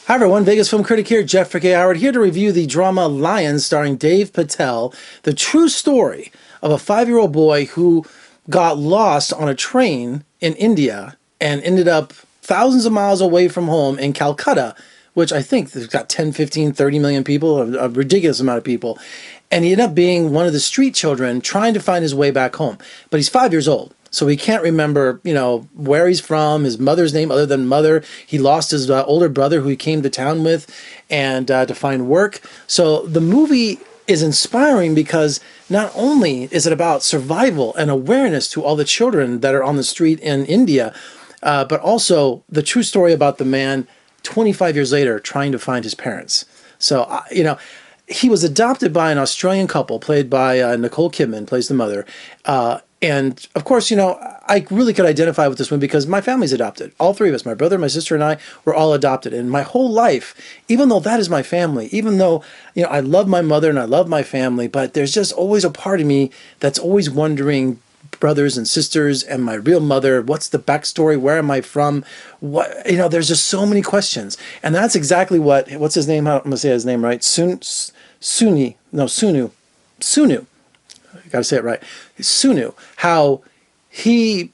Hi everyone, Vegas Film Critic here, Jeff Howard, here to review the drama Lion starring Dave Patel, the true story of a 5-year-old boy who got lost on a train in India and ended up thousands of miles away from home in Calcutta, which I think has got 10, 15, 30 million people, a ridiculous amount of people. And he ended up being one of the street children trying to find his way back home. But he's 5 years old. So he can't remember, where he's from, his mother's name other than mother. He lost his older brother who he came to town with and to find work. So the movie is inspiring because not only is it about survival and awareness to all the children that are on the street in India, but also the true story about the man 25 years later trying to find his parents. So, he was adopted by an Australian couple played by Nicole Kidman, plays the mother. And of course, I really could identify with this one because my family's adopted. All three of us, my brother, my sister, and I were all adopted. And my whole life, even though that is my family, even though, I love my mother and I love my family, but there's just always a part of me that's always wondering, brothers and sisters and my real mother, what's the backstory? Where am I from? There's just so many questions. And that's exactly what's his name? I'm going to say his name right. Sunu. I got to say it right. Sunu, how he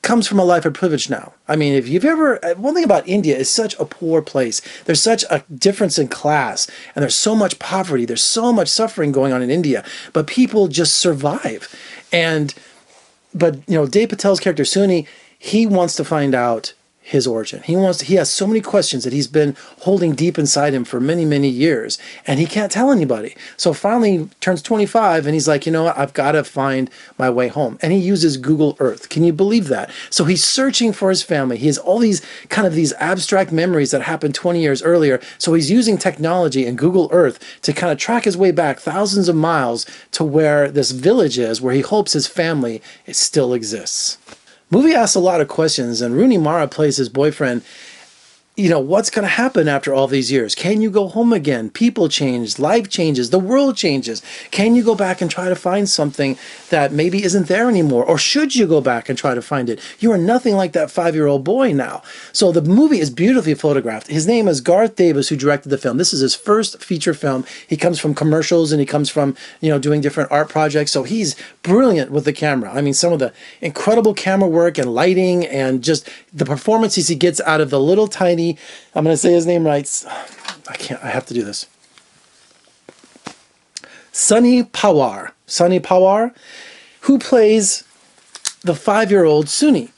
comes from a life of privilege now. I mean, if you've ever, one thing about India is such a poor place. There's such a difference in class and there's so much poverty. There's so much suffering going on in India, but people just survive. But Dave Patel's character, Suni, he wants to find out his origin. He has so many questions that he's been holding deep inside him for many, many years, and he can't tell anybody. So finally he turns 25 and he's like, you know what, I've got to find my way home. And he uses Google Earth. Can you believe that? So he's searching for his family. He has all these these abstract memories that happened 20 years earlier. So he's using technology and Google Earth to kind of track his way back thousands of miles to where this village is, where he hopes his family still exists. Movie asks a lot of questions, and Rooney Mara plays his boyfriend. What's going to happen after all these years? Can you go home again? People change, life changes, the world changes. Can you go back and try to find something that maybe isn't there anymore? Or should you go back and try to find it? You are nothing like that 5-year-old boy now. So the movie is beautifully photographed. His name is Garth Davis, who directed the film. This is his first feature film. He comes from commercials and he comes from, doing different art projects. So he's brilliant with the camera. I mean, some of the incredible camera work and lighting and just the performances he gets out of the little tiny, I'm going to say his name right. I have to do this. Sunny Pawar, who plays the 5-year-old Suni.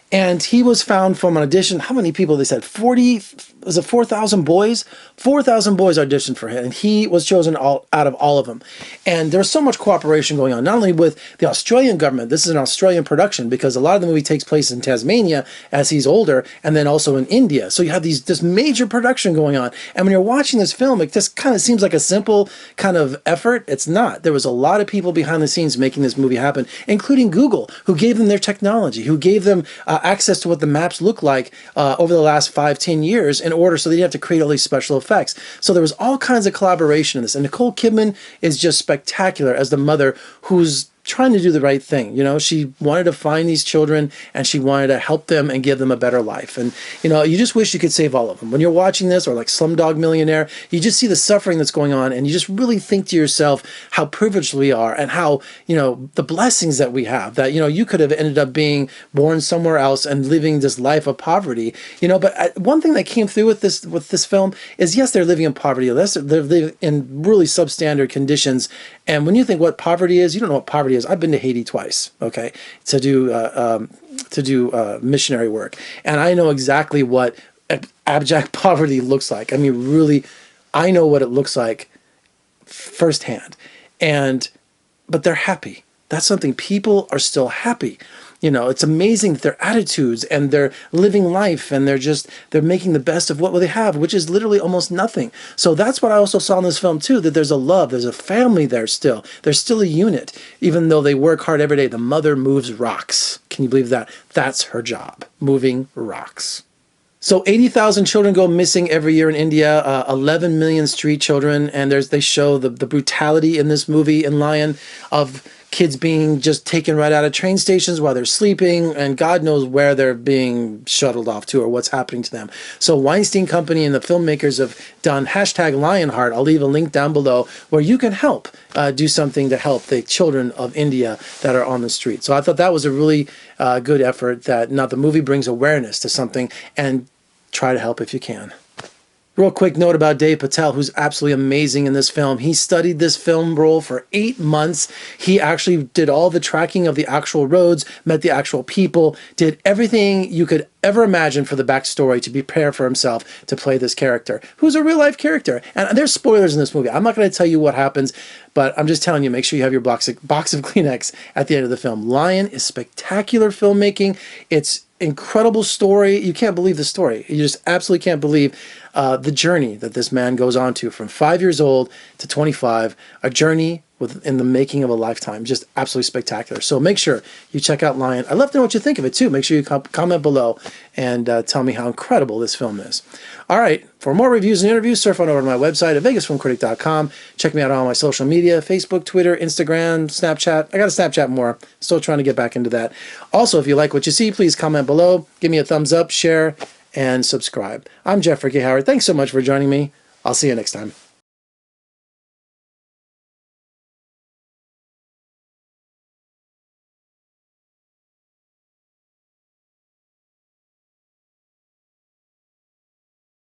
And he was found from an audition. How many people? They said 4,000 boys? 4,000 boys auditioned for him, and he was chosen out of all of them. And there was so much cooperation going on, not only with the Australian government. This is an Australian production because a lot of the movie takes place in Tasmania as he's older, and then also in India. So you have this major production going on. And when you're watching this film, it just kind of seems like a simple kind of effort. It's not. There was a lot of people behind the scenes making this movie happen, including Google, who gave them their technology, who gave them access to what the maps look like over the last 5-10 years in order so they didn't have to create all these special effects. So there was all kinds of collaboration in this. And Nicole Kidman is just spectacular as the mother who's trying to do the right thing. She wanted to find these children and she wanted to help them and give them a better life. And, you just wish you could save all of them. When you're watching this, or like Slumdog Millionaire, you just see the suffering that's going on and you just really think to yourself how privileged we are and how, the blessings that we have, that, you could have ended up being born somewhere else and living this life of poverty, but one thing that came through with this film is, yes, they're living in poverty. They're living in really substandard conditions. And when you think what poverty is, you don't know what poverty is. I've been to Haiti twice, okay, to do missionary work, and I know exactly what abject poverty looks like. I mean, really, I know what it looks like firsthand. But they're happy. That's something. People are still happy. It's amazing that their attitudes and they're living life and they're making the best of what they have, which is literally almost nothing. So that's what I also saw in this film too, that there's a love, there's a family there still. There's still a unit, even though they work hard every day. The mother moves rocks. Can you believe that? That's her job, moving rocks. So 80,000 children go missing every year in India, 11 million street children, and they show the brutality in this movie in Lion of kids being just taken right out of train stations while they're sleeping, and God knows where they're being shuttled off to or what's happening to them. So Weinstein Company and the filmmakers have done #Lionheart. I'll leave a link down below where you can help do something to help the children of India that are on the street. So I thought that was a really good effort, that now the movie brings awareness to something, and try to help if you can. Real quick note about Dave Patel, who's absolutely amazing in this film. He studied this film role for 8 months. He actually did all the tracking of the actual roads, met the actual people, did everything you could ever imagine for the backstory to prepare for himself to play this character, who's a real life character. And there's spoilers in this movie. I'm not going to tell you what happens, but I'm just telling you, make sure you have your box of Kleenex at the end of the film. Lion is spectacular filmmaking. It's incredible story. You can't believe the story. You just absolutely can't believe the journey that this man goes on to from 5 years old to 25, a journey in the making of a lifetime. Just absolutely spectacular. So make sure you check out Lion. I'd love to know what you think of it too. Make sure you comment below and tell me how incredible this film is. All right, for more reviews and interviews, surf on over to my website at vegasfilmcritic.com. Check me out on all my social media, Facebook, Twitter, Instagram, Snapchat. I got to Snapchat more. Still trying to get back into that. Also, if you like what you see, please comment below. Give me a thumbs up, share, and subscribe. I'm Jeffrey K. Howard. Thanks so much for joining me. I'll see you next time.